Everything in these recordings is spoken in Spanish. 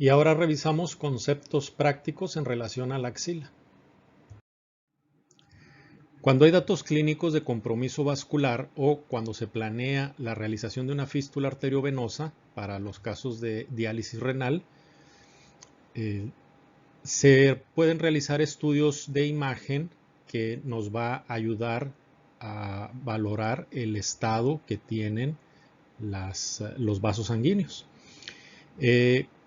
Y ahora revisamos conceptos prácticos en relación a la axila. Cuando hay datos clínicos de compromiso vascular o cuando se planea la realización de una fístula arteriovenosa para los casos de diálisis renal, se pueden realizar estudios de imagen que nos va a ayudar a valorar el estado que tienen los vasos sanguíneos.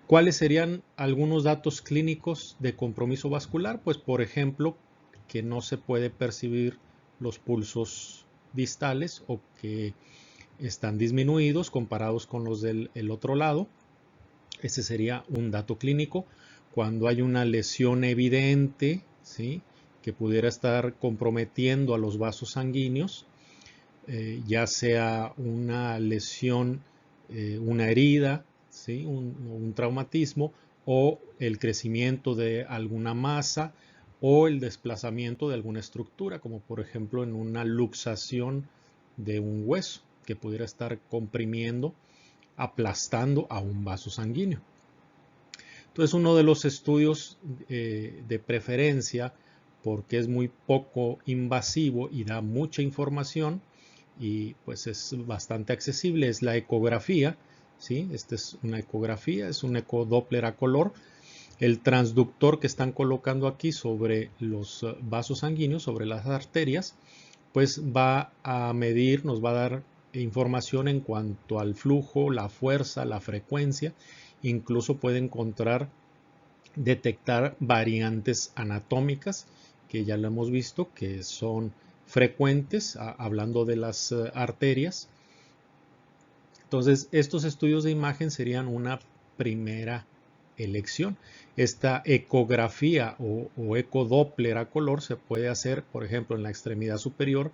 ¿Cuáles serían algunos datos clínicos de compromiso vascular? Pues, por ejemplo, que no se puede percibir los pulsos distales o que están disminuidos comparados con los del otro lado. Ese sería un dato clínico. Cuando hay una lesión evidente, ¿sí?, que pudiera estar comprometiendo a los vasos sanguíneos, ya sea una lesión, una herida, ¿sí?, un traumatismo, o el crecimiento de alguna masa o el desplazamiento de alguna estructura, como por ejemplo en una luxación de un hueso que pudiera estar comprimiendo, aplastando a un vaso sanguíneo. Entonces, uno de los estudios de preferencia, porque es muy poco invasivo y da mucha información y pues es bastante accesible, es la ecografía, ¿sí? Esta es una ecografía, es un ecodoppler a color. El transductor que están colocando aquí sobre los vasos sanguíneos, sobre las arterias, pues va a medir, nos va a dar información en cuanto al flujo, la fuerza, la frecuencia. Incluso puede detectar variantes anatómicas, que ya lo hemos visto, que son frecuentes, hablando de las arterias. Entonces, estos estudios de imagen serían una primera elección. Esta ecografía o ecodoppler a color se puede hacer, por ejemplo, en la extremidad superior,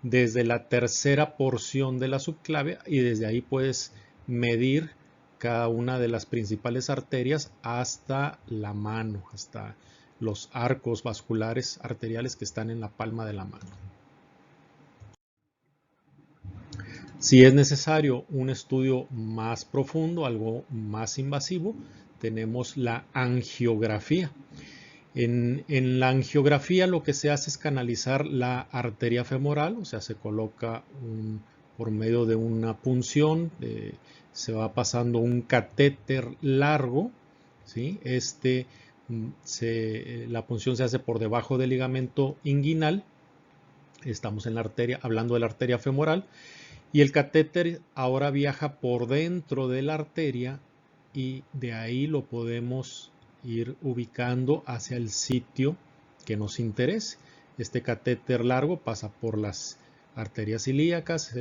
desde la tercera porción de la subclavia, y desde ahí puedes medir cada una de las principales arterias hasta la mano, hasta los arcos vasculares arteriales que están en la palma de la mano. Si es necesario un estudio más profundo, algo más invasivo, tenemos la angiografía. En la angiografía lo que se hace es canalizar la arteria femoral, o sea, se coloca por medio de una punción, se va pasando un catéter largo, ¿sí? La punción se hace por debajo del ligamento inguinal. Estamos en la arteria, hablando de la arteria femoral, y el catéter ahora viaja por dentro de la arteria y de ahí lo podemos ir ubicando hacia el sitio que nos interese. Este catéter largo pasa por las arterias ilíacas,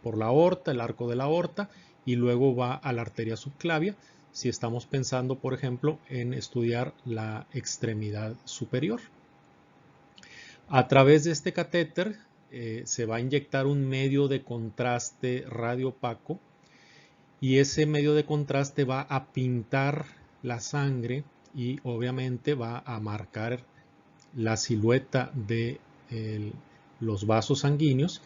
por la aorta, el arco de la aorta, y luego va a la arteria subclavia, si estamos pensando, por ejemplo, en estudiar la extremidad superior. A través de este catéter se va a inyectar un medio de contraste radiopaco, y ese medio de contraste va a pintar la sangre y obviamente va a marcar la silueta de los vasos sanguíneos,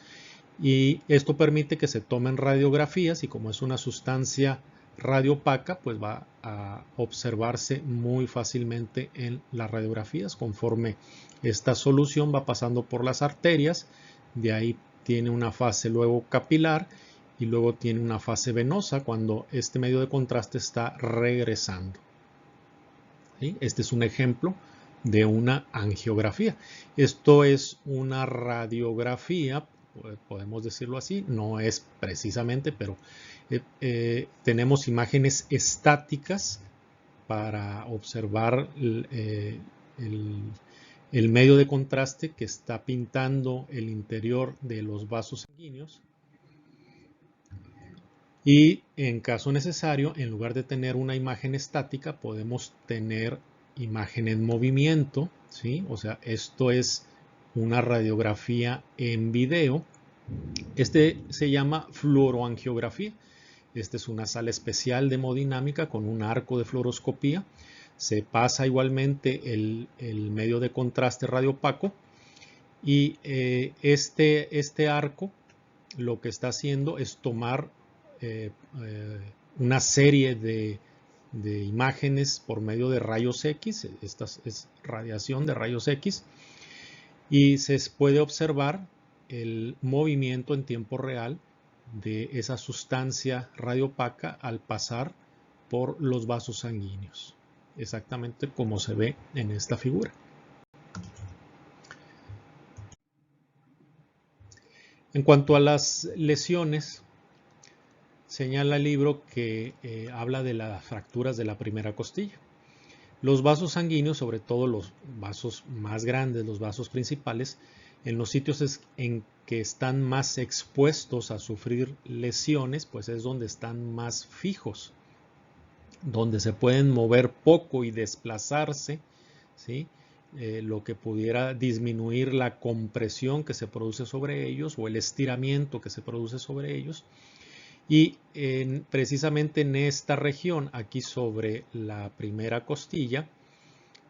y esto permite que se tomen radiografías, y como es una sustancia radiopaca, pues va a observarse muy fácilmente en las radiografías conforme esta solución va pasando por las arterias. De ahí tiene una fase luego capilar y luego tiene una fase venosa cuando este medio de contraste está regresando. ¿Sí? Este es un ejemplo de una angiografía. Esto es una radiografía, podemos decirlo así, no es precisamente, pero tenemos imágenes estáticas para observar el medio de contraste que está pintando el interior de los vasos sanguíneos. Y en caso necesario, en lugar de tener una imagen estática, podemos tener imagen en movimiento, ¿sí? O sea, esto es una radiografía en video. Este se llama fluoroangiografía. Esta es una sala especial de hemodinámica con un arco de fluoroscopía. Se pasa igualmente el medio de contraste radiopaco, y este arco lo que está haciendo es tomar una serie de de imágenes por medio de rayos X. Esta es radiación de rayos X. Y se puede observar el movimiento en tiempo real de esa sustancia radiopaca al pasar por los vasos sanguíneos, exactamente como se ve en esta figura. En cuanto a las lesiones, señala el libro que habla de las fracturas de la primera costilla. Los vasos sanguíneos, sobre todo los vasos más grandes, los vasos principales, en los sitios en que están más expuestos a sufrir lesiones, pues es donde están más fijos, donde se pueden mover poco y desplazarse, ¿sí? Lo que pudiera disminuir la compresión que se produce sobre ellos o el estiramiento que se produce sobre ellos. Y precisamente en esta región, aquí sobre la primera costilla,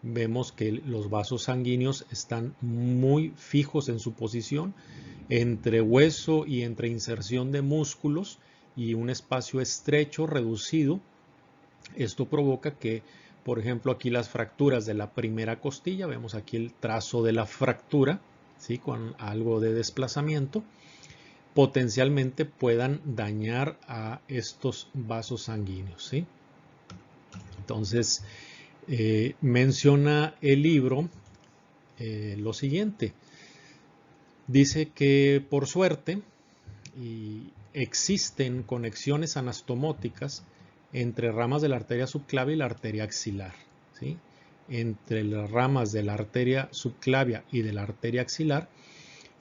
vemos que los vasos sanguíneos están muy fijos en su posición entre hueso y entre inserción de músculos y un espacio estrecho, reducido. Esto provoca que, por ejemplo, aquí las fracturas de la primera costilla, vemos aquí el trazo de la fractura, ¿sí? Con algo de desplazamiento, potencialmente puedan dañar a estos vasos sanguíneos, ¿sí? Entonces, menciona el libro lo siguiente. Dice que por suerte existen conexiones anastomóticas entre ramas de la arteria subclavia y la arteria axilar, ¿sí? Entre las ramas de la arteria subclavia y de la arteria axilar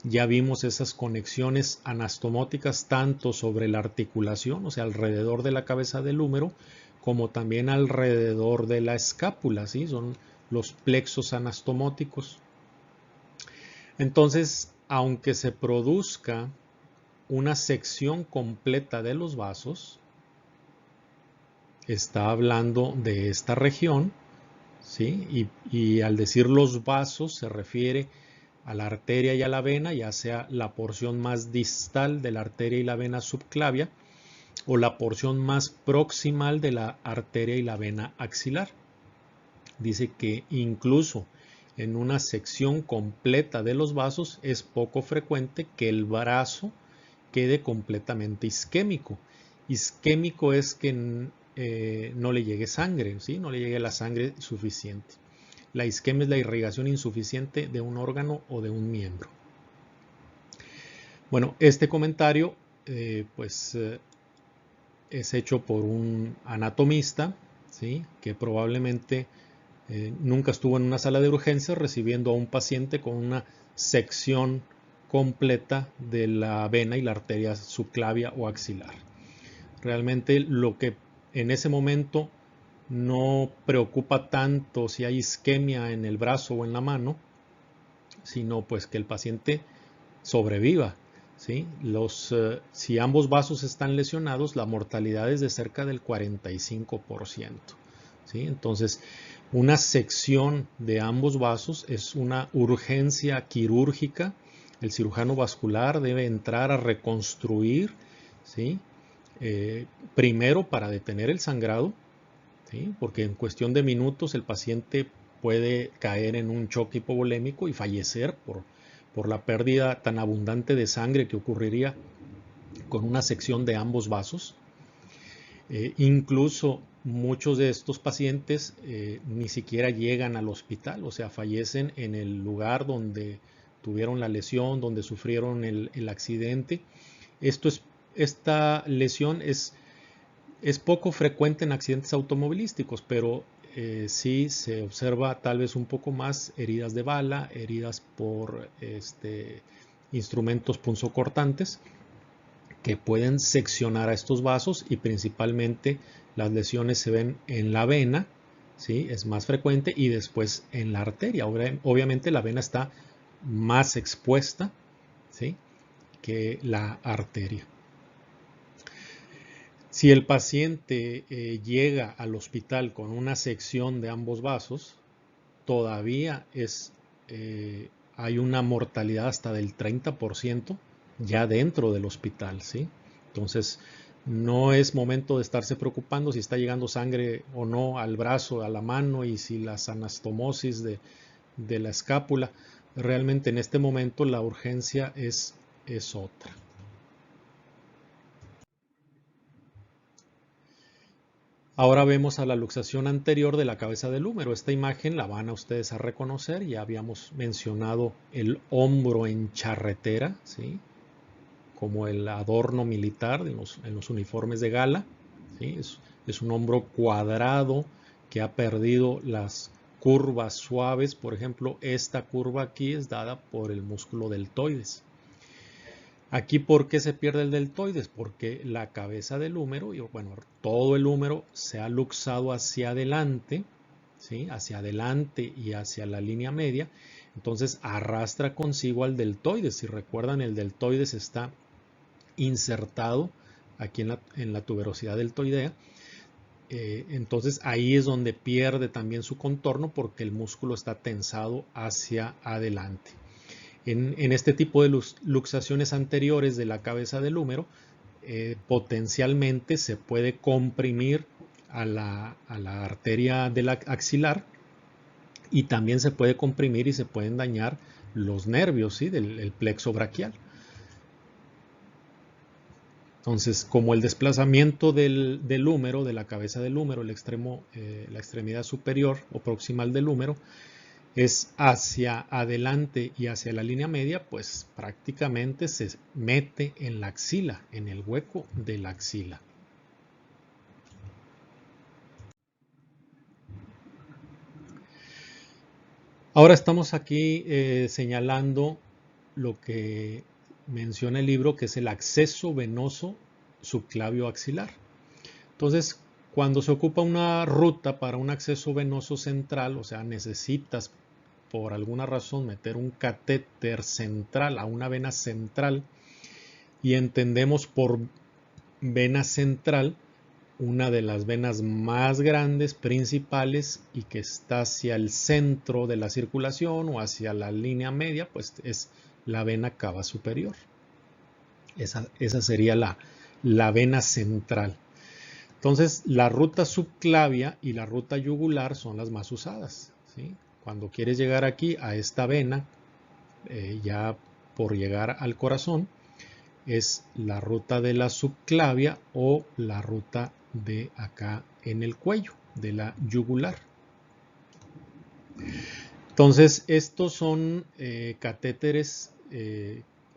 ya vimos esas conexiones anastomóticas tanto sobre la articulación, o sea, alrededor de la cabeza del húmero, como también alrededor de la escápula, ¿sí? Son los plexos anastomóticos. Entonces, aunque se produzca una sección completa de los vasos, está hablando de esta región, ¿sí? Y al decir los vasos se refiere a la arteria y a la vena, ya sea la porción más distal de la arteria y la vena subclavia o la porción más proximal de la arteria y la vena axilar. Dice que incluso en una sección completa de los vasos es poco frecuente que el brazo quede completamente isquémico. Isquémico es que no le llegue sangre, ¿sí? No le llegue la sangre suficiente. La isquemia es la irrigación insuficiente de un órgano o de un miembro. Bueno, este comentario es hecho por un anatomista, ¿sí? Que probablemente nunca estuvo en una sala de urgencias recibiendo a un paciente con una sección completa de la vena y la arteria subclavia o axilar. Realmente lo que en ese momento no preocupa tanto si hay isquemia en el brazo o en la mano, sino pues que el paciente sobreviva, ¿sí? Si ambos vasos están lesionados, la mortalidad es de cerca del 45%, ¿sí? Entonces, una sección de ambos vasos es una urgencia quirúrgica. El cirujano vascular debe entrar a reconstruir, ¿sí? Primero para detener el sangrado, ¿sí? Porque en cuestión de minutos el paciente puede caer en un choque hipovolémico y fallecer por la pérdida tan abundante de sangre que ocurriría con una sección de ambos vasos. Incluso muchos de estos pacientes ni siquiera llegan al hospital, o sea, fallecen en el lugar donde tuvieron la lesión, donde sufrieron el accidente. Esta lesión es poco frecuente en accidentes automovilísticos, pero sí se observa tal vez un poco más heridas de bala, heridas por instrumentos punzocortantes que pueden seccionar a estos vasos, y principalmente las lesiones se ven en la vena, ¿sí? Es más frecuente, y después en la arteria. Obviamente la vena está más expuesta, ¿sí? Que la arteria. Si el paciente llega al hospital con una sección de ambos vasos, todavía hay una mortalidad hasta del 30% ya dentro del hospital, ¿sí? Entonces, No es momento de estarse preocupando si está llegando sangre o no al brazo, a la mano y si las anastomosis de la escápula. Realmente en este momento la urgencia es otra. Ahora vemos a la luxación anterior de la cabeza del húmero. Esta imagen la van a ustedes a reconocer. Ya habíamos mencionado el hombro en charretera, ¿sí? Como el adorno militar en los uniformes de gala. ¿Sí? Es un hombro cuadrado que ha perdido las curvas suaves. Por ejemplo, esta curva aquí es dada por el músculo deltoides. Aquí, ¿por qué se pierde el deltoides? Porque la cabeza del húmero, y bueno, todo el húmero se ha luxado hacia adelante, ¿sí? Hacia adelante y hacia la línea media. Entonces arrastra consigo al deltoides. Si recuerdan, el deltoides está insertado aquí en la tuberosidad deltoidea. Entonces ahí es donde pierde también su contorno porque el músculo está tensado hacia adelante. En este tipo de luxaciones anteriores de la cabeza del húmero, potencialmente se puede comprimir a la arteria de la axilar y también se puede comprimir y se pueden dañar los nervios, ¿sí? del plexo braquial. Entonces, como el desplazamiento del húmero, de la cabeza del húmero, la extremidad superior o proximal del húmero, es hacia adelante y hacia la línea media, pues prácticamente se mete en la axila, en el hueco de la axila. Ahora estamos aquí señalando lo que menciona el libro, que es el acceso venoso subclavio axilar. Entonces, cuando se ocupa una ruta para un acceso venoso central, o sea, necesitas por alguna razón meter un catéter central a una vena central, y entendemos por vena central una de las venas más grandes, principales y que está hacia el centro de la circulación o hacia la línea media, pues es la vena cava superior. Esa sería la vena central. Entonces, la ruta subclavia y la ruta yugular son las más usadas, ¿sí? Cuando quieres llegar aquí a esta vena, ya por llegar al corazón, es la ruta de la subclavia o la ruta de acá en el cuello, de la yugular. Entonces, estos son catéteres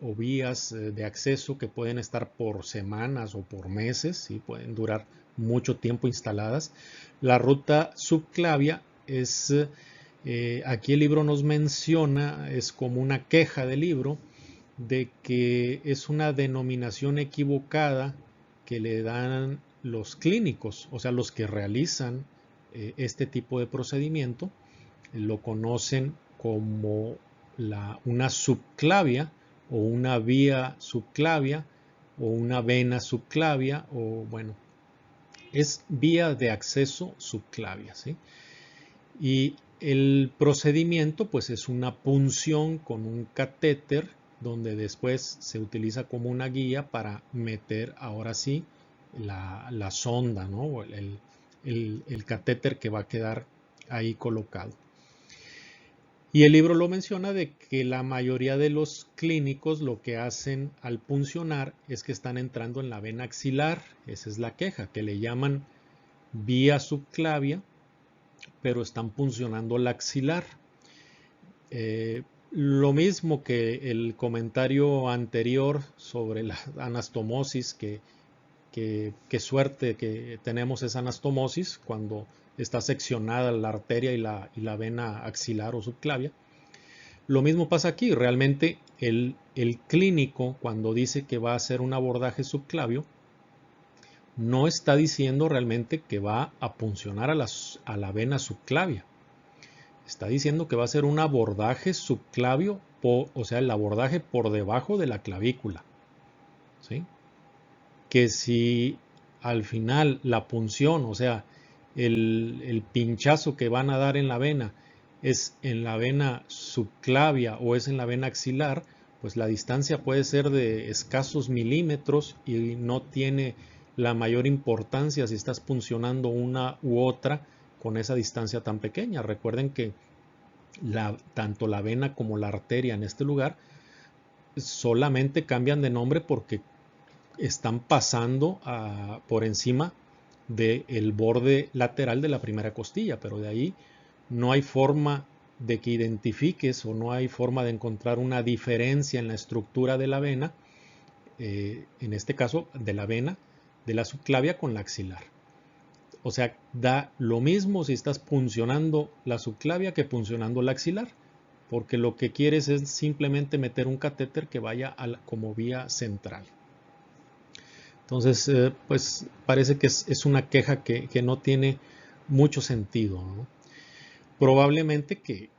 o vías de acceso que pueden estar por semanas o por meses, ¿sí? Pueden durar mucho tiempo instaladas. La ruta subclavia es, aquí el libro nos menciona, es como una queja del libro, de que es una denominación equivocada que le dan los clínicos, o sea, los que realizan este tipo de procedimiento, lo conocen como una subclavia o una vía subclavia o una vena subclavia o bueno, es vía de acceso subclavia, ¿sí? Y el procedimiento pues es una punción con un catéter donde después se utiliza como una guía para meter ahora sí la sonda, ¿no? El catéter que va a quedar ahí colocado. Y el libro lo menciona de que la mayoría de los clínicos lo que hacen al puncionar es que están entrando en la vena axilar, esa es la queja, que le llaman vía subclavia, pero están puncionando la axilar. Lo mismo que el comentario anterior sobre la anastomosis, que suerte que tenemos esa anastomosis cuando está seccionada la arteria y la vena axilar o subclavia. Lo mismo pasa aquí, realmente el clínico cuando dice que va a hacer un abordaje subclavio, no está diciendo realmente que va a puncionar a la vena subclavia. Está diciendo que va a ser un abordaje subclavio, o sea, el abordaje por debajo de la clavícula, ¿sí? Que si al final la punción, o sea, el pinchazo que van a dar en la vena es en la vena subclavia o es en la vena axilar, pues la distancia puede ser de escasos milímetros y no tiene la mayor importancia si estás puncionando una u otra con esa distancia tan pequeña. Recuerden que tanto la vena como la arteria en este lugar solamente cambian de nombre porque están pasando por encima del borde lateral de la primera costilla, pero de ahí no hay forma de que identifiques o no hay forma de encontrar una diferencia en la estructura de la vena, en este caso de la vena de la subclavia con la axilar. O sea, da lo mismo si estás puncionando la subclavia que puncionando la axilar, porque lo que quieres es simplemente meter un catéter que vaya como vía central. Entonces, pues parece que es una queja que no tiene mucho sentido, ¿no? Probablemente que,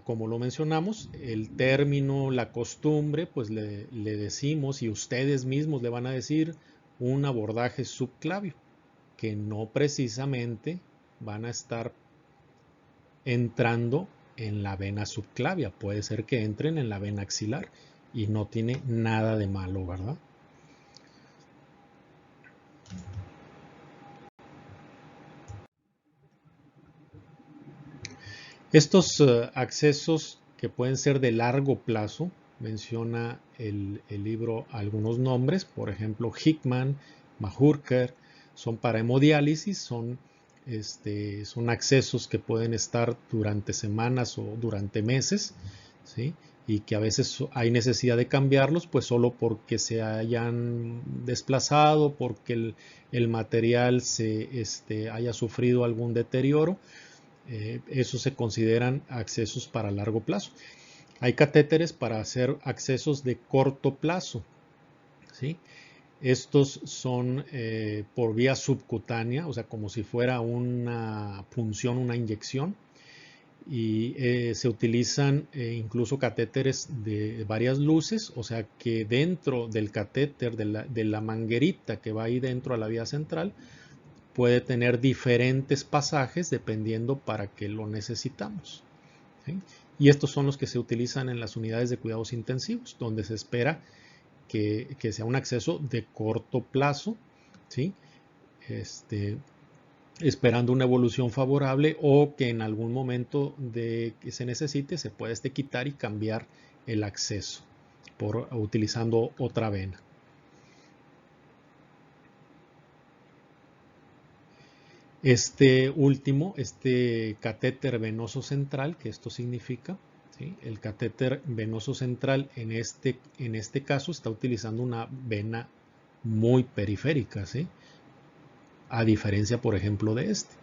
como lo mencionamos, el término, la costumbre, pues le decimos y ustedes mismos le van a decir un abordaje subclavio, que no precisamente van a estar entrando en la vena subclavia. Puede ser que entren en la vena axilar y no tiene nada de malo, ¿verdad? Estos accesos que pueden ser de largo plazo, menciona el libro algunos nombres, por ejemplo Hickman, Majurker, son para hemodiálisis, son accesos que pueden estar durante semanas o durante meses, ¿sí? Y que a veces hay necesidad de cambiarlos, pues solo porque se hayan desplazado, porque el material haya sufrido algún deterioro. Esos se consideran accesos para largo plazo. Hay catéteres para hacer accesos de corto plazo, ¿sí? Estos son por vía subcutánea, o sea, como si fuera una punción, una inyección, y se utilizan incluso catéteres de varias luces, o sea que dentro del catéter, de la manguerita que va ahí dentro a la vía central, puede tener diferentes pasajes dependiendo para qué lo necesitamos, ¿sí? Y estos son los que se utilizan en las unidades de cuidados intensivos, donde se espera que sea un acceso de corto plazo, ¿sí? Esperando una evolución favorable o que en algún momento de que se necesite se pueda quitar y cambiar el acceso utilizando otra vena. Este último, catéter venoso central, que esto significa, ¿sí? El catéter venoso central en este caso está utilizando una vena muy periférica, ¿sí? A diferencia, por ejemplo, de este,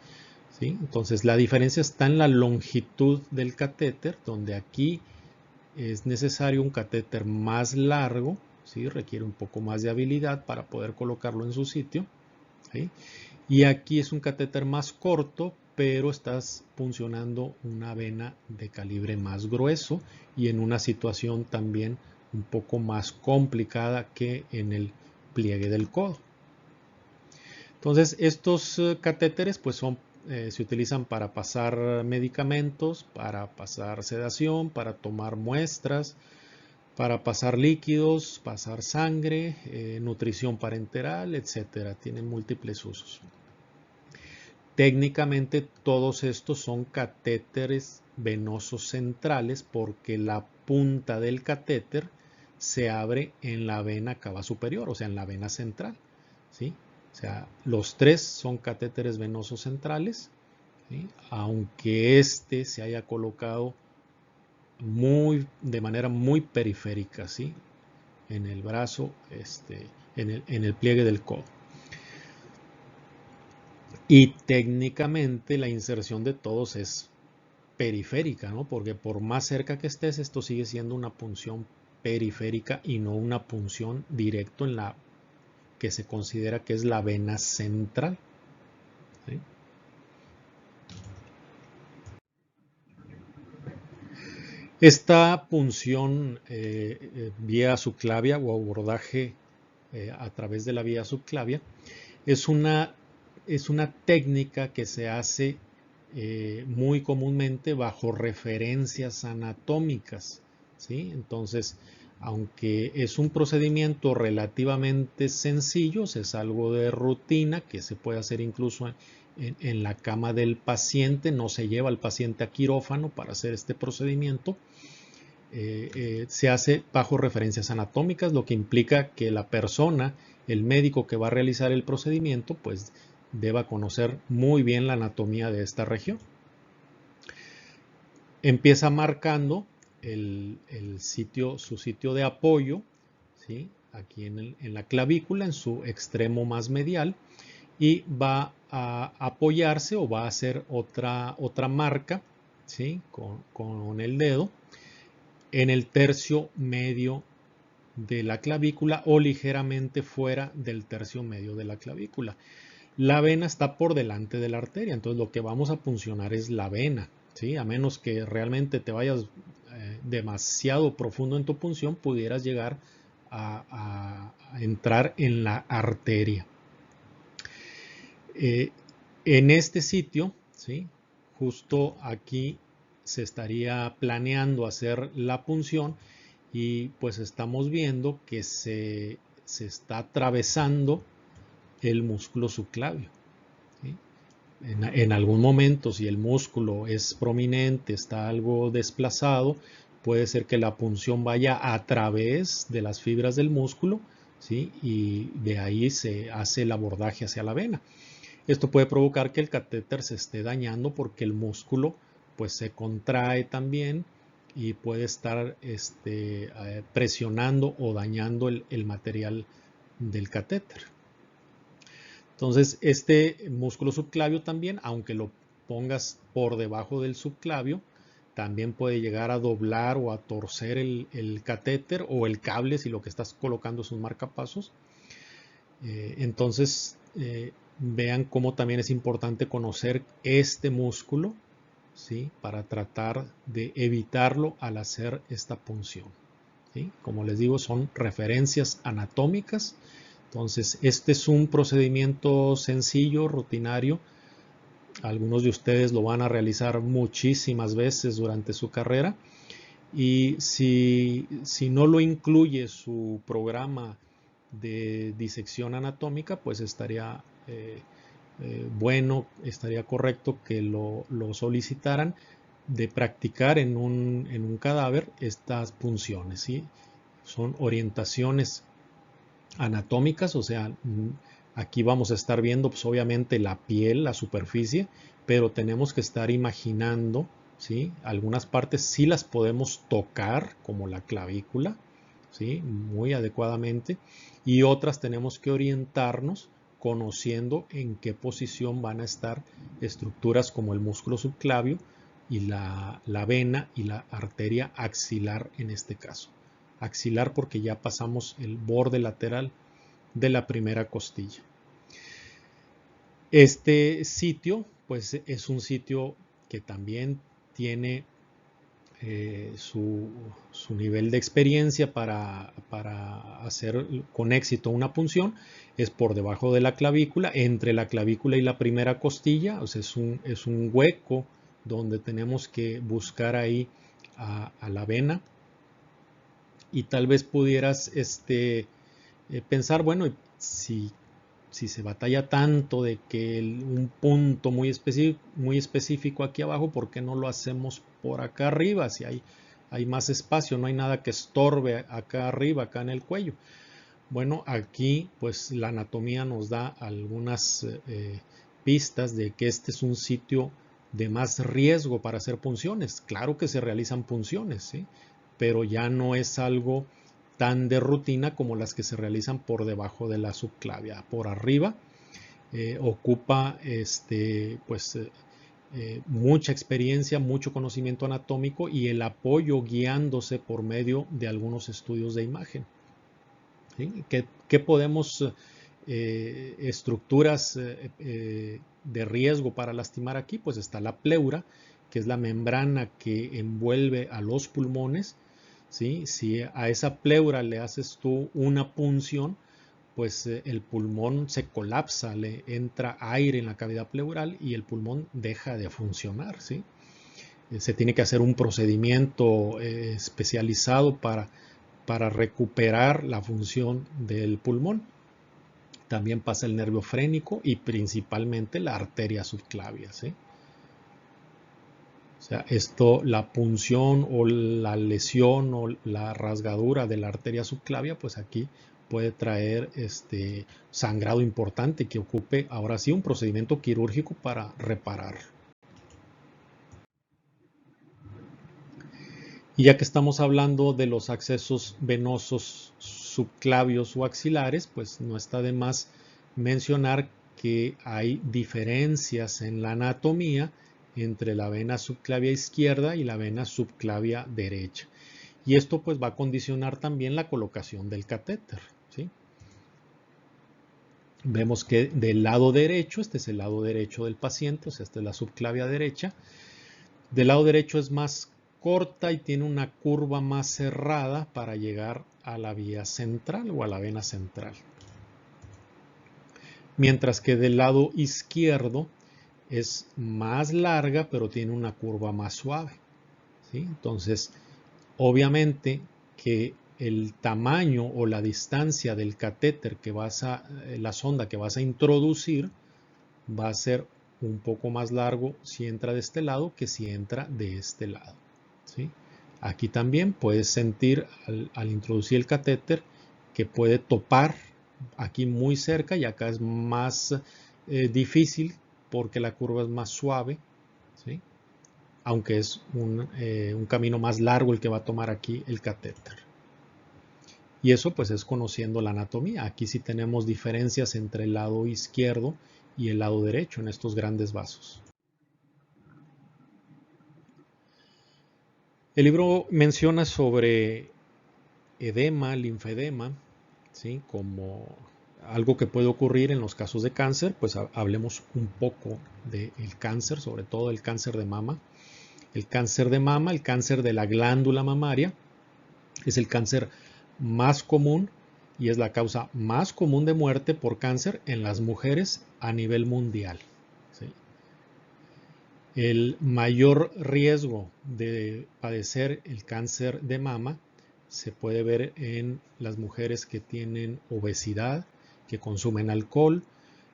¿sí? Entonces, la diferencia está en la longitud del catéter, donde aquí es necesario un catéter más largo, ¿sí? Requiere un poco más de habilidad para poder colocarlo en su sitio, ¿sí? Y aquí es un catéter más corto, pero estás puncionando una vena de calibre más grueso y en una situación también un poco más complicada que en el pliegue del codo. Entonces, estos catéteres pues se utilizan para pasar medicamentos, para pasar sedación, para tomar muestras, para pasar líquidos, pasar sangre, nutrición parenteral, etcétera. Tienen múltiples usos. Técnicamente todos estos son catéteres venosos centrales porque la punta del catéter se abre en la vena cava superior, o sea, en la vena central, ¿sí? O sea, los tres son catéteres venosos centrales, ¿sí? Aunque este se haya colocado de manera muy periférica, ¿sí? En el brazo, en el pliegue del codo. Y técnicamente la inserción de todos es periférica, ¿no? Porque por más cerca que estés, esto sigue siendo una punción periférica y no una punción directo en la que se considera que es la vena central, ¿sí? Esta punción vía subclavia o abordaje a través de la vía subclavia es una técnica que se hace muy comúnmente bajo referencias anatómicas, ¿sí? Entonces, aunque es un procedimiento relativamente sencillo, es algo de rutina que se puede hacer incluso en la cama del paciente, no se lleva al paciente a quirófano para hacer este procedimiento. Se hace bajo referencias anatómicas, lo que implica que la persona, el médico que va a realizar el procedimiento, pues deba conocer muy bien la anatomía de esta región. Empieza marcando su sitio de apoyo, ¿sí? Aquí en la clavícula, en su extremo más medial, y va a apoyarse o va a hacer otra marca, ¿sí? con el dedo en el tercio medio de la clavícula o ligeramente fuera del tercio medio de la clavícula. La vena está por delante de la arteria, entonces lo que vamos a puncionar es la vena, ¿sí? A menos que realmente te vayas demasiado profundo en tu punción, pudieras llegar a entrar en la arteria. En este sitio, ¿sí? Justo aquí se estaría planeando hacer la punción y pues estamos viendo que se está atravesando el músculo subclavio, ¿sí? En algún momento, si el músculo es prominente, está algo desplazado, puede ser que la punción vaya a través de las fibras del músculo, ¿sí? Y de ahí se hace el abordaje hacia la vena. Esto puede provocar que el catéter se esté dañando porque el músculo pues se contrae también y puede estar presionando o dañando el material del catéter. Entonces, este músculo subclavio también, aunque lo pongas por debajo del subclavio, también puede llegar a doblar o a torcer el catéter o el cable si lo que estás colocando es un marcapasos. Entonces, vean cómo también es importante conocer este músculo, ¿sí? Para tratar de evitarlo al hacer esta punción, ¿sí? Como les digo, son referencias anatómicas. Entonces, este es un procedimiento sencillo, rutinario. Algunos de ustedes lo van a realizar muchísimas veces durante su carrera. Y si no lo incluye su programa de disección anatómica, pues estaría bueno, estaría correcto que lo solicitaran de practicar en un cadáver estas punciones, ¿sí? Son orientaciones anatómicas, o sea, aquí vamos a estar viendo pues obviamente la piel, la superficie, pero tenemos que estar imaginando, ¿sí? Algunas partes sí las podemos tocar, como la clavícula, ¿sí? Muy adecuadamente, y otras tenemos que orientarnos conociendo en qué posición van a estar estructuras como el músculo subclavio y la vena y la arteria axilar en este caso. Axilar porque ya pasamos el borde lateral de la primera costilla. Este sitio pues es un sitio que también tiene su nivel de experiencia para hacer con éxito una punción. Es por debajo de la clavícula, entre la clavícula y la primera costilla, o sea, es un hueco donde tenemos que buscar ahí a la vena. Y tal vez pudieras pensar, bueno, si se batalla tanto de que un punto muy específico aquí abajo, ¿por qué no lo hacemos por acá arriba? Si hay más espacio, no hay nada que estorbe acá arriba, acá en el cuello. Bueno, aquí pues la anatomía nos da algunas pistas de que este es un sitio de más riesgo para hacer punciones. Claro que se realizan punciones, ¿sí? Pero ya no es algo tan de rutina como las que se realizan por debajo de la subclavia. Por arriba ocupa mucha experiencia, mucho conocimiento anatómico y el apoyo guiándose por medio de algunos estudios de imagen. ¿Sí? ¿Qué podemos estructuras de riesgo para lastimar aquí? Pues está la pleura, que es la membrana que envuelve a los pulmones, ¿sí? Si a esa pleura le haces tú una punción, pues el pulmón se colapsa, le entra aire en la cavidad pleural y el pulmón deja de funcionar, ¿sí? Se tiene que hacer un procedimiento especializado para recuperar la función del pulmón. También pasa el nervio frénico y principalmente la arteria subclavia, ¿sí? O sea, la punción o la lesión o la rasgadura de la arteria subclavia, pues aquí puede traer sangrado importante que ocupe ahora sí un procedimiento quirúrgico para reparar. Y ya que estamos hablando de los accesos venosos subclavios o axilares, pues no está de más mencionar que hay diferencias en la anatomía entre la vena subclavia izquierda y la vena subclavia derecha. Y esto pues va a condicionar también la colocación del catéter, ¿sí? Vemos que del lado derecho, este es el lado derecho del paciente, o sea, esta es la subclavia derecha. Del lado derecho es más corta y tiene una curva más cerrada para llegar a la vía central o a la vena central. Mientras que del lado izquierdo es más larga, pero tiene una curva más suave, ¿sí? Entonces, obviamente que el tamaño o la distancia del catéter que la sonda que vas a introducir va a ser un poco más largo si entra de este lado que si entra de este lado, ¿sí? Aquí también puedes sentir al introducir el catéter que puede topar aquí muy cerca y acá es más difícil porque la curva es más suave, ¿sí? Aunque es un camino más largo el que va a tomar aquí el catéter. Y eso pues es conociendo la anatomía. Aquí sí tenemos diferencias entre el lado izquierdo y el lado derecho en estos grandes vasos. El libro menciona sobre edema, linfedema, ¿sí? Como algo que puede ocurrir en los casos de cáncer, pues hablemos un poco del cáncer, sobre todo el cáncer de mama. El cáncer de mama, el cáncer de la glándula mamaria, es el cáncer más común y es la causa más común de muerte por cáncer en las mujeres a nivel mundial, ¿sí? El mayor riesgo de padecer el cáncer de mama se puede ver en las mujeres que tienen obesidad, que consumen alcohol,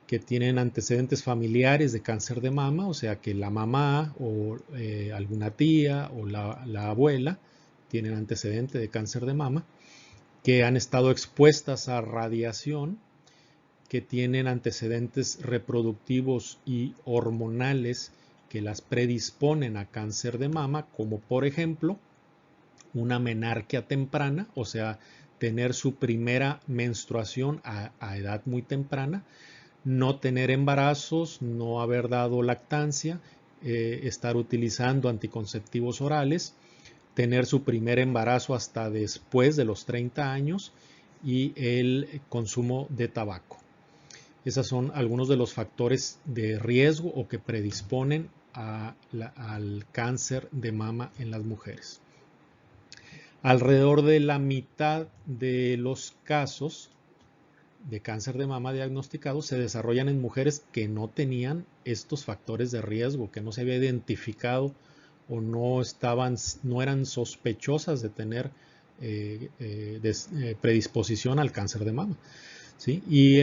que tienen antecedentes familiares de cáncer de mama, o sea que la mamá o alguna tía o la abuela tienen antecedente de cáncer de mama, que han estado expuestas a radiación, que tienen antecedentes reproductivos y hormonales que las predisponen a cáncer de mama, como por ejemplo una menarquia temprana, o sea, tener su primera menstruación a edad muy temprana, no tener embarazos, no haber dado lactancia, estar utilizando anticonceptivos orales, tener su primer embarazo hasta después de los 30 años y el consumo de tabaco. Esos son algunos de los factores de riesgo o que predisponen al cáncer de mama en las mujeres. Alrededor de la mitad de los casos de cáncer de mama diagnosticados se desarrollan en mujeres que no tenían estos factores de riesgo, que no se había identificado o no eran sospechosas de tener predisposición al cáncer de mama, ¿sí? Y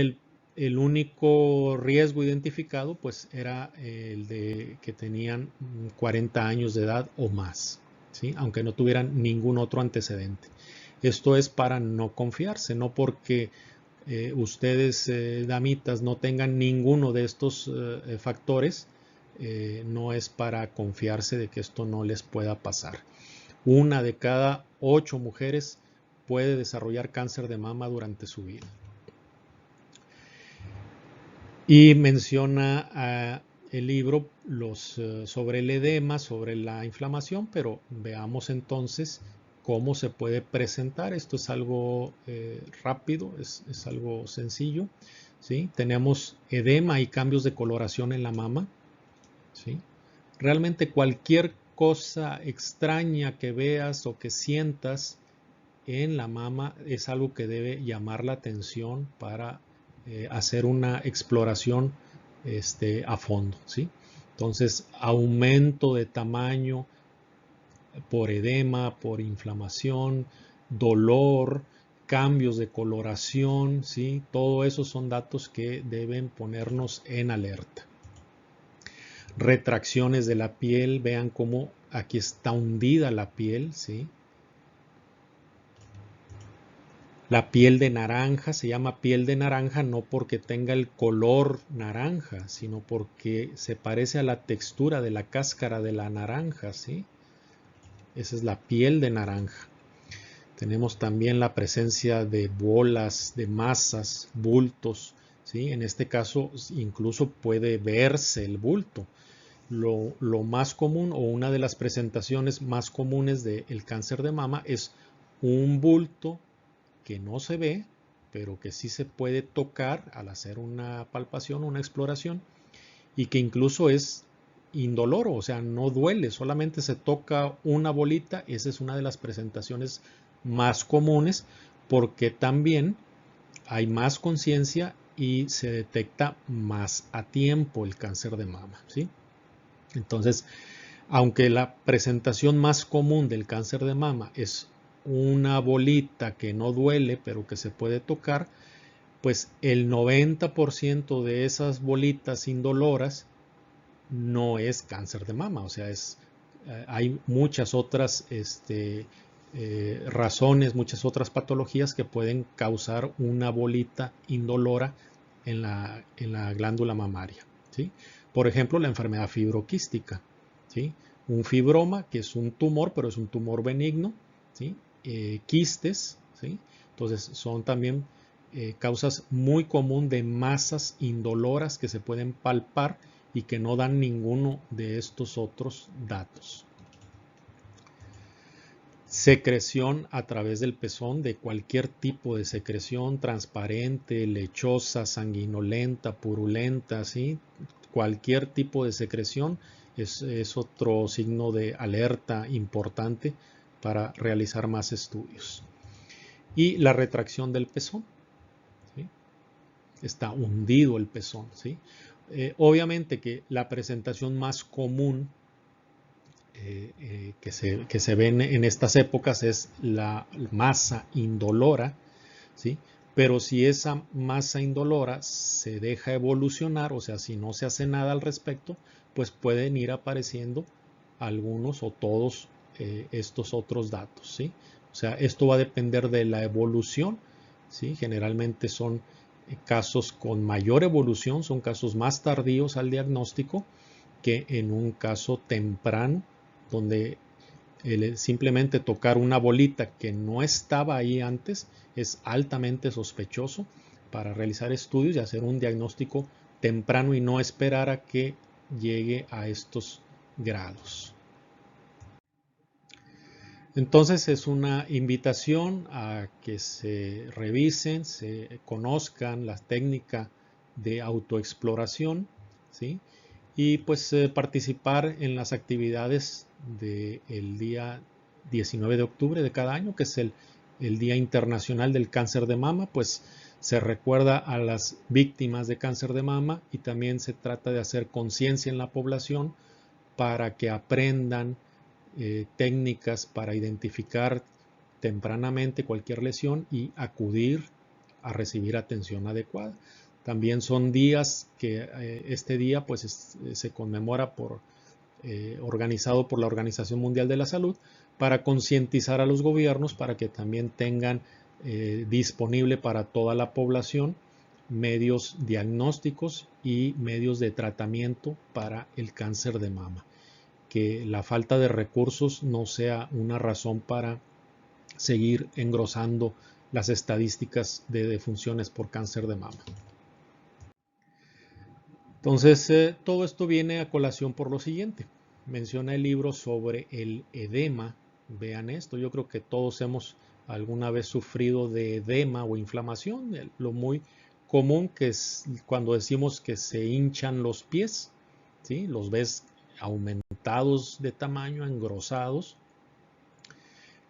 el único riesgo identificado pues era el de que tenían 40 años de edad o más, ¿sí? Aunque no tuvieran ningún otro antecedente. Esto es para no confiarse, no porque ustedes, damitas, no tengan ninguno de estos factores, no es para confiarse de que esto no les pueda pasar. Una de cada 8 mujeres puede desarrollar cáncer de mama durante su vida. Y menciona el libro sobre el edema, sobre la inflamación, pero veamos entonces cómo se puede presentar. Esto es algo rápido, es algo sencillo, ¿sí? Tenemos edema y cambios de coloración en la mama, ¿sí? Realmente cualquier cosa extraña que veas o que sientas en la mama es algo que debe llamar la atención para hacer una exploración a fondo, ¿sí? Entonces, aumento de tamaño por edema, por inflamación, dolor, cambios de coloración, ¿sí? Todo eso son datos que deben ponernos en alerta. Retracciones de la piel, vean cómo aquí está hundida la piel, ¿sí? La piel de naranja se llama piel de naranja no porque tenga el color naranja, sino porque se parece a la textura de la cáscara de la naranja, ¿sí? Esa es la piel de naranja. Tenemos también la presencia de bolas, de masas, bultos, ¿sí? En este caso incluso puede verse el bulto. Lo más común o una de las presentaciones más comunes del cáncer de mama es un bulto que no se ve, pero que sí se puede tocar al hacer una palpación, una exploración, y que incluso es indoloro, o sea, no duele, solamente se toca una bolita. Esa es una de las presentaciones más comunes porque también hay más conciencia y se detecta más a tiempo el cáncer de mama, ¿sí? Entonces, aunque la presentación más común del cáncer de mama es una bolita que no duele pero que se puede tocar, pues el 90% de esas bolitas indoloras no es cáncer de mama, o sea, hay muchas otras razones, muchas otras patologías que pueden causar una bolita indolora en la glándula mamaria, ¿sí? Por ejemplo, la enfermedad fibroquística, ¿sí? Un fibroma, que es un tumor, pero es un tumor benigno, ¿sí? Quistes, ¿sí? Entonces son también causas muy común de masas indoloras que se pueden palpar y que no dan ninguno de estos otros datos. Secreción a través del pezón de cualquier tipo de secreción, transparente, lechosa, sanguinolenta, purulenta, ¿sí? Cualquier tipo de secreción es otro signo de alerta importante para realizar más estudios. Y la retracción del pezón, ¿sí? Está hundido el pezón, ¿sí? Obviamente que la presentación más común que se ven en estas épocas es la masa indolora, ¿sí? Pero si esa masa indolora se deja evolucionar, o sea, si no se hace nada al respecto, pues pueden ir apareciendo algunos o todos estos otros datos, ¿sí? O sea, esto va a depender de la evolución, ¿sí? Generalmente son casos con mayor evolución, son casos más tardíos al diagnóstico que en un caso temprano, donde simplemente tocar una bolita que no estaba ahí antes es altamente sospechoso para realizar estudios y hacer un diagnóstico temprano y no esperar a que llegue a estos grados. Entonces es una invitación a que se revisen, se conozcan la técnica de autoexploración, ¿sí? Y pues participar en las actividades del día 19 de octubre de cada año, que es el Día Internacional del Cáncer de Mama. Pues se recuerda a las víctimas de cáncer de mama y también se trata de hacer conciencia en la población para que aprendan técnicas para identificar tempranamente cualquier lesión y acudir a recibir atención adecuada. También son días que este día pues se conmemora organizado por la Organización Mundial de la Salud para concientizar a los gobiernos para que también tengan disponible para toda la población medios diagnósticos y medios de tratamiento para el cáncer de mama. Que la falta de recursos no sea una razón para seguir engrosando las estadísticas de defunciones por cáncer de mama. Entonces, todo esto viene a colación por lo siguiente. Menciona el libro sobre el edema. Vean esto, yo creo que todos hemos alguna vez sufrido de edema o inflamación. Lo muy común que es cuando decimos que se hinchan los pies, ¿sí? Los ves aumentados de tamaño, engrosados.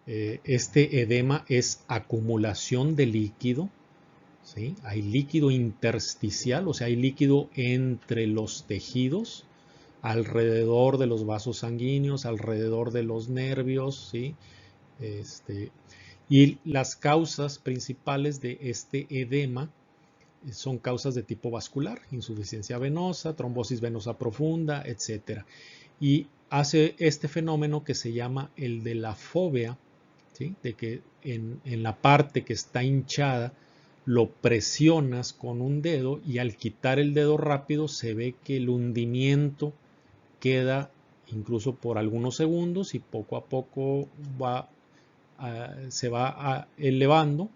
Este edema es acumulación de líquido, ¿sí? Hay líquido intersticial, o sea, hay líquido entre los tejidos, alrededor de los vasos sanguíneos, alrededor de los nervios, ¿sí? Y las causas principales de este edema son causas de tipo vascular, insuficiencia venosa, trombosis venosa profunda, etc. Y hace este fenómeno que se llama el de la fovea, ¿sí? De que en la parte que está hinchada lo presionas con un dedo y al quitar el dedo rápido se ve que el hundimiento queda incluso por algunos segundos y poco a poco se va elevando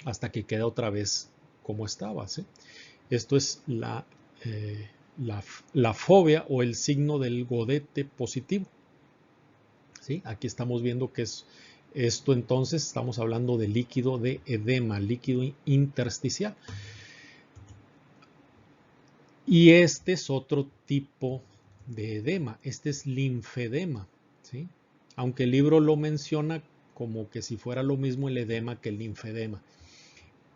hasta que queda otra vez como estaba, ¿sí? Esto es eh, la fobia o el signo del godete positivo, ¿sí? Aquí estamos viendo que es esto, entonces estamos hablando de líquido de edema, líquido intersticial. Y este es otro tipo de edema, este es linfedema, ¿sí? Aunque el libro lo menciona como que si fuera lo mismo el edema que el linfedema.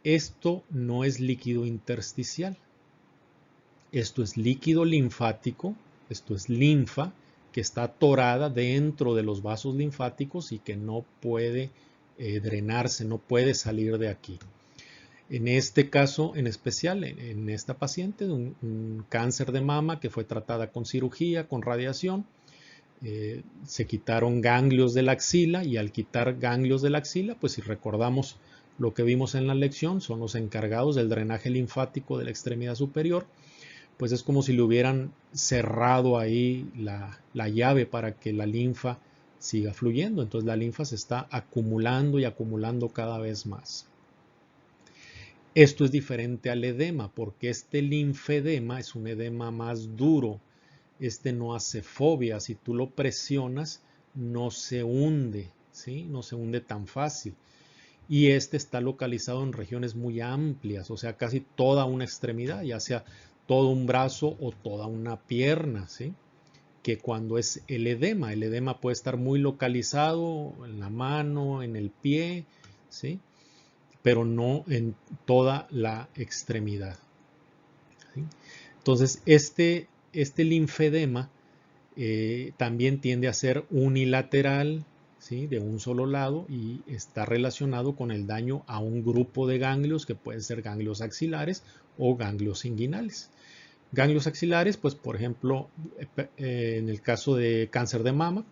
Esto no es líquido intersticial, esto es líquido linfático, esto es linfa que está atorada dentro de los vasos linfáticos y que no puede drenarse, no puede salir de aquí. En este caso en especial, en esta paciente, un cáncer de mama que fue tratada con cirugía, con radiación, se quitaron ganglios de la axila y al quitar ganglios de la axila, pues si recordamos lo que vimos en la lección, son los encargados del drenaje linfático de la extremidad superior, pues es como si le hubieran cerrado ahí la llave para que la linfa siga fluyendo. Entonces la linfa se está acumulando y acumulando cada vez más. Esto es diferente al edema porque este linfedema es un edema más duro. Este no hace fobia. Si tú lo presionas, no se hunde, ¿sí? No se hunde tan fácil. Y este está localizado en regiones muy amplias, o sea, casi toda una extremidad, ya sea todo un brazo o toda una pierna, ¿sí? Que cuando es el edema puede estar muy localizado en la mano, en el pie, ¿sí? Pero no en toda la extremidad, ¿sí? Entonces, este linfedema también tiende a ser unilateral, ¿sí? De un solo lado y está relacionado con el daño a un grupo de ganglios que pueden ser ganglios axilares o ganglios inguinales. Ganglios axilares, pues por ejemplo, en el caso de cáncer de mama,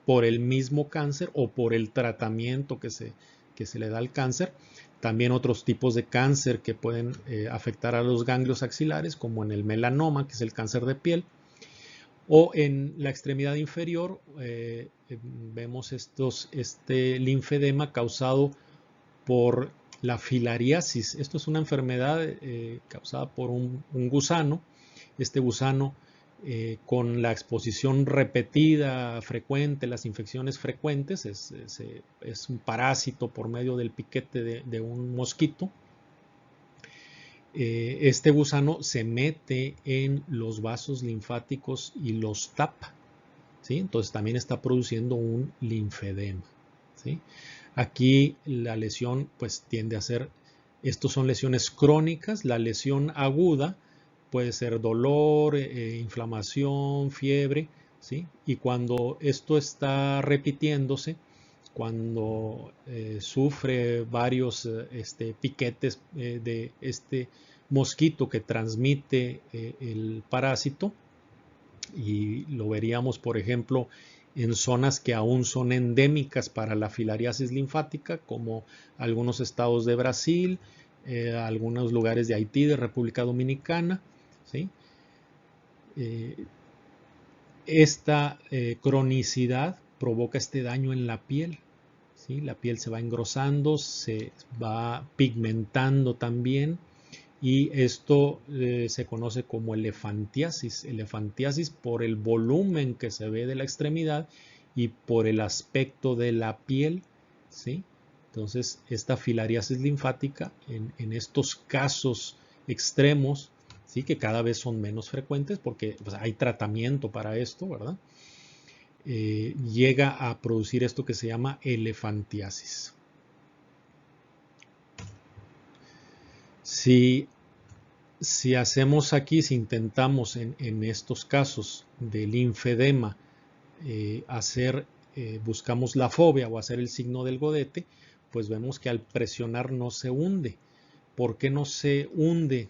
por el mismo cáncer o por el tratamiento que se le da al cáncer. También otros tipos de cáncer que pueden afectar a los ganglios axilares, como en el melanoma, que es el cáncer de piel. O en la extremidad inferior vemos este linfedema causado por la filariasis. Esto es una enfermedad causada por un gusano. Este gusano con la exposición repetida, frecuente, las infecciones frecuentes, es un parásito por medio del piquete de un mosquito. Este gusano se mete en los vasos linfáticos y los tapa, ¿sí? Entonces también está produciendo un linfedema, ¿sí? Aquí la lesión pues tiende a ser, estos son lesiones crónicas, la lesión aguda puede ser dolor, inflamación, fiebre, ¿sí? Y cuando esto está repitiéndose, cuando sufre varios piquetes de este mosquito que transmite el parásito, y lo veríamos por ejemplo en zonas que aún son endémicas para la filariasis linfática, como algunos estados de Brasil, algunos lugares de Haití, de República Dominicana, ¿sí? Esta cronicidad provoca este daño en la piel, ¿sí? La piel se va engrosando, se va pigmentando también, y esto se conoce como elefantiasis. Elefantiasis por el volumen que se ve de la extremidad y por el aspecto de la piel, ¿sí? Entonces, esta filariasis linfática en estos casos extremos, ¿sí? Que cada vez son menos frecuentes porque pues, hay tratamiento para esto, ¿verdad? Llega a producir esto que se llama elefantiasis. Si hacemos aquí, si intentamos en estos casos de linfedema buscamos la fobia o hacer el signo del godete, pues vemos que al presionar no se hunde. ¿Por qué no se hunde?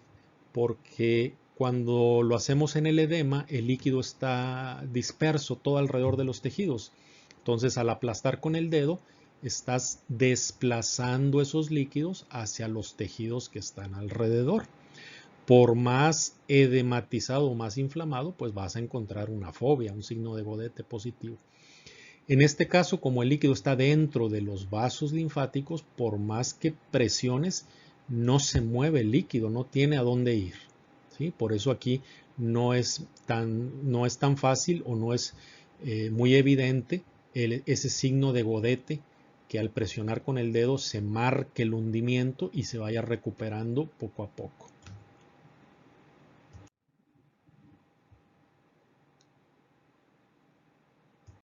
Porque cuando lo hacemos en el edema, el líquido está disperso todo alrededor de los tejidos. Entonces, al aplastar con el dedo, estás desplazando esos líquidos hacia los tejidos que están alrededor. Por más edematizado o más inflamado, pues vas a encontrar una fobia, un signo de Godete positivo. En este caso, como el líquido está dentro de los vasos linfáticos, por más que presiones, no se mueve el líquido, no tiene a dónde ir. ¿Sí? Por eso aquí no es tan fácil o no es muy evidente ese signo de Godete, que al presionar con el dedo se marque el hundimiento y se vaya recuperando poco a poco.